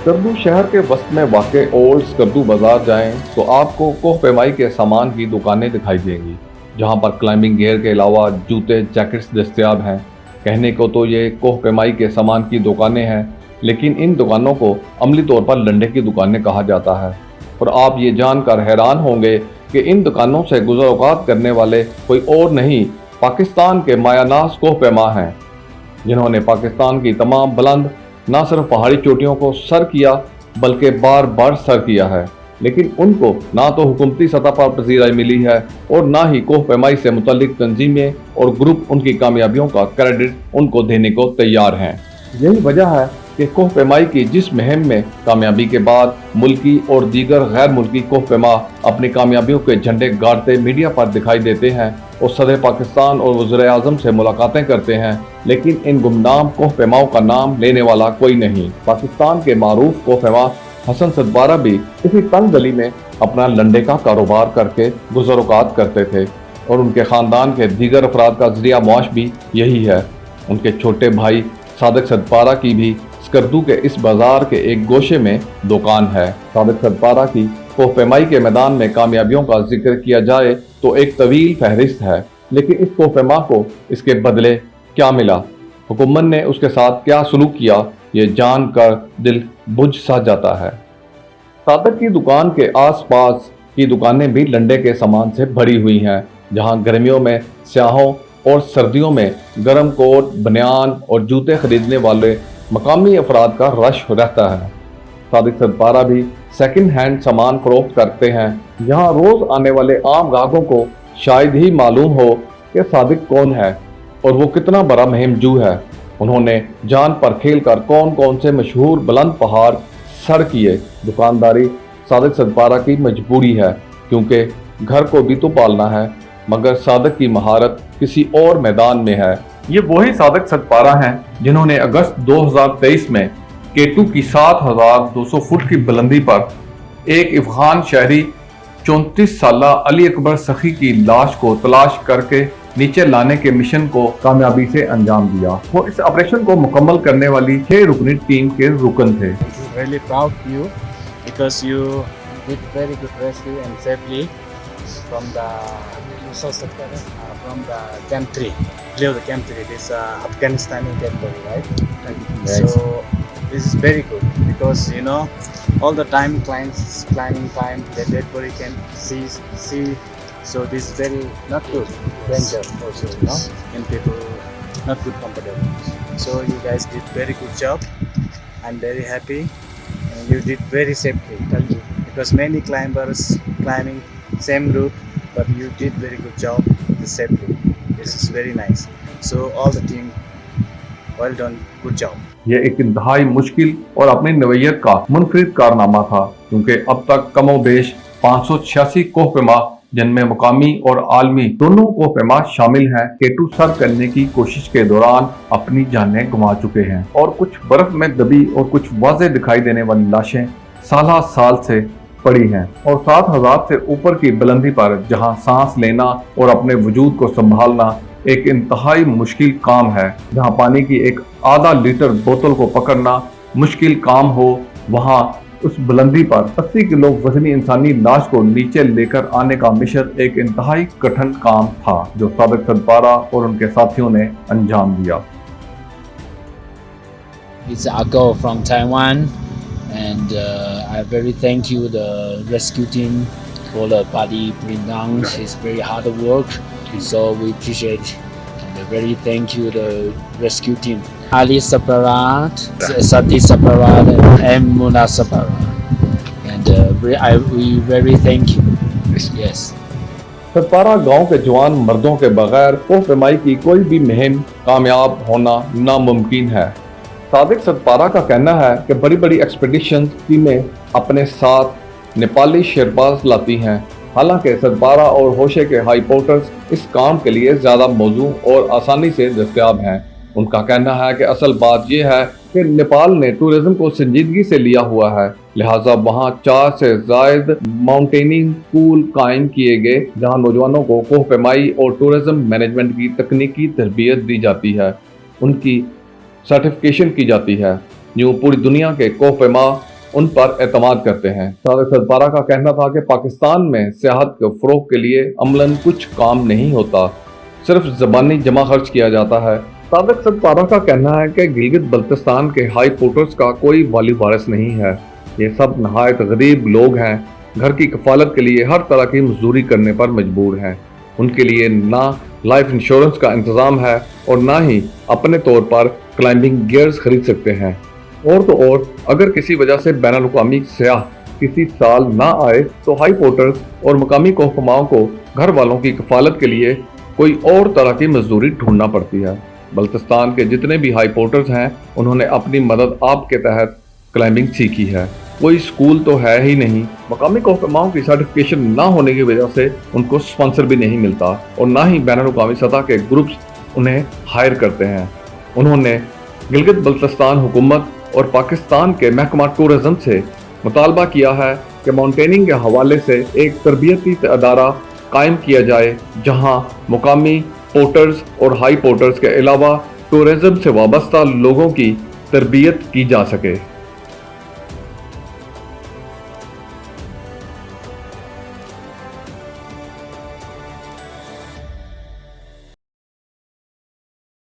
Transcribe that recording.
स्कर्दू शहर के वस्त में वाक़ ओल्ड स्कर्दू बाजार जाएं तो आपको कोह पैमाई के सामान की दुकानें दिखाई देंगी, जहां पर क्लाइंबिंग गियर के अलावा जूते जैकेट्स दस्तयाब हैं। कहने को तो ये कोह पैमाई के सामान की दुकानें हैं, लेकिन इन दुकानों को अमली तौर पर लंडे की दुकानें कहा जाता है। और आप ये जानकर हैरान होंगे कि इन दुकानों से गुज़र औक़ात करने वाले कोई और नहीं, पाकिस्तान के मायानाज़ कोह पैमा हैं, जिन्होंने पाकिस्तान की तमाम बुलंद न सिर्फ पहाड़ी चोटियों को सर किया बल्कि बार बार सर किया है, लेकिन उनको ना तो हुकूमती सतह पर पजीराई मिली है और ना ही कोह पैमाई से मुतल्लिक तंजीमें और ग्रुप उनकी कामयाबियों का क्रेडिट उनको देने को तैयार हैं। यही वजह है कि कोह पैमाई की जिस मुहिम में कामयाबी के बाद मुल्की और दीगर गैर मुल्की कोह पैमा अपनी कामयाबियों के झंडे गाड़ते मीडिया पर दिखाई देते हैं और सदर पाकिस्तान और वज़ीर आज़म से मुलाकातें करते हैं, लेकिन इन गुमनाम कोह पैमाओं का नाम लेने वाला कोई नहीं। पाकिस्तान के मारूफ कोह पैमा हसन सदपारा भी इसी तंग गली में अपना लंडे का कारोबार करके गुज़र औक़ात करते थे और उनके ख़ानदान के दीगर अफराद का ज़रिया मुआश भी यही है। उनके छोटे भाई सादिक सदपारा की भी स्कर्दू के इस बाजार के एक गोशे में दुकान है। सादिक सदपारा की कोह पैमाई के मैदान में कामयाबियों का जिक्र किया जाए तो एक तवील फहरिस्त है, लेकिन इस कोह पैमा को इसके बदले क्या मिला, हुकूमत ने उसके साथ क्या सलूक किया, ये जान कर दिल बुझ सा जाता है। सादिक की दुकान के आसपास की दुकानें भी लंडे के सामान से भरी हुई हैं, जहां गर्मियों में स्याहों और सर्दियों में गर्म कोट, बनियान और जूते खरीदने वाले मकामी अफराद का रश रहता है। सादिक सदपारा भी सेकंड हैंड सामान फरोख्त करते हैं, जहां रोज आने वाले आम ग्राहकों को शायद ही मालूम हो कि सादिक कौन है और वो कितना बड़ा मुहिमजू है। उन्होंने जान पर खेल कर कौन कौन से मशहूर बुलंद पहाड़ सर किए। दुकानदारी सादिक सदपारा की मजबूरी है, क्योंकि घर को भी तो पालना है, मगर सादिक की महारत किसी और मैदान में है। ये वही सादिक सदपारा हैं जिन्होंने अगस्त 2023 में केटू की 7200 फुट की बुलंदी पर एक अफगान शहरी 34 साला अली अकबर सखी की लाश को तलाश करके नीचे लाने के मिशन को कामयाबी से अंजाम दिया। वो इस ऑपरेशन को मुकम्मल करने वाली 6 रुकनी टीम के रुकन थे। Really proud of you because you did very good rescue and safely from the camp 3. Clear the camp 3. This Afghanistani dead body, right? Yes. So this is very good because you know all the time climbing time the dead body can see. So this is very not good, danger also, you know, and people not good comfortable. So you guys did very good job. I'm very happy, and you did very safely. Tell you because many climbers climbing same route, but you did very good job. The safely. This is very nice. So all the team, well done, good job. ये एक इंतहाई मुश्किल और अपनी नवैयत का मुनफरिद कारनामा था, क्योंकि अब तक कमोबेश 586 कोह पैमा, जिनमें मुकामी और आलमी दोनों कोह पैमा शामिल हैं, केटू सर करने की कोशिश के दौरान अपनी जानें गंवा चुके हैं और कुछ बर्फ में दबी और कुछ वाज़े दिखाई देने वाली लाशें साल से पड़ी हैं। और 7000 से ऊपर की बुलंदी पर जहां सांस लेना और अपने वजूद को संभालना एक इंतहाई मुश्किल काम है, जहां पानी की एक आधा लीटर बोतल को पकड़ना मुश्किल काम हो, वहां उस बुलंदी पर 80 किलो वजनी इंसानी लाश को नीचे लेकर आने का मिशन एक इंतहाई कठिन काम था, जो सादिक सदपारा और उनके साथियों ने अंजाम दिया। It's Ako from Taiwan, and I very thank you the rescue team for the body bring down. It's very hard work, so we appreciate and very thank you the rescue team. Ali Saparat, Sati Saparat, and Muna Saparat, and we very thank you. Yes. Sadpara गांव के जवान मर्दों के बगैर कोह पैमाई की कोई भी मुहिम कामयाब होना नामुमकिन है। सादिक सदपारा का कहना है कि बड़ी बड़ी एक्सपेडिशन टीमें अपने साथ नेपाली शेरपास लाती हैं, हालांकि सदपारा और होशे के हाई पोर्टर्स इस काम के लिए ज़्यादा मौजू और आसानी से दस्तयाब हैं। उनका कहना है कि असल बात यह है कि नेपाल ने टूरिज्म को संजीदगी से लिया हुआ है, लिहाजा वहाँ 4 से ज़ायद माउंटेनिंग स्कूल कायम किए गए, जहाँ नौजवानों को कोह पैमाई और टूरिज्म मैनेजमेंट की तकनीकी तरबियत दी जाती है, उनकी सर्टिफिकेशन की जाती है। यूँ पूरी दुनिया के कोह पैमा उन पर एतमाद करते हैं। सादिक सदपारा का कहना था कि पाकिस्तान में सियाहत के फ़रोग़ के लिए अमलन कुछ काम नहीं होता, सिर्फ ज़बानी जमा खर्च किया जाता है। सादिक सदपारा का कहना है कि गिलगित बल्तिस्तान के हाई पोर्टर्स का कोई वाली वारिस नहीं है। ये सब नहायत गरीब लोग हैं, घर की कफालत के लिए हर तरह की मजदूरी करने पर मजबूर हैं। उनके लिए ना लाइफ इंश्योरेंस का इंतज़ाम है और ना ही अपने तौर पर क्लाइंबिंग गियर्स खरीद सकते हैं। और तो और अगर किसी वजह से बैनुल-अक़वामी सयाह किसी साल ना आए तो हाई पोर्टर्स और मकामी कोहकुमाओं को घर वालों की कफालत के लिए कोई और तरह की मजदूरी ढूंढना पड़ती है। बल्तिस्तान के जितने भी हाई पोर्टर्स हैं उन्होंने अपनी मदद आप के तहत क्लाइंबिंग सीखी है। कोई स्कूल तो है ही नहीं, मकामी कोहकुमाओं की सर्टिफिकेशन ना होने की वजह से उनको स्पॉन्सर भी नहीं मिलता और ना ही बैनुल-अक़वामी सतह के ग्रुप्स उन्हें हायर करते हैं। उन्होंने गिलगित बल्तिस्तान हुकूमत और पाकिस्तान के महकमा टूरिज़्म से मुतालबा किया है कि माउंटेनिंग के हवाले से एक तरबियती अदारा कायम किया जाए जहां मुकामी पोर्टर्स और हाई पोर्टर्स के अलावा टूरिज़्म से वाबस्ता लोगों की तरबियत की जा सके।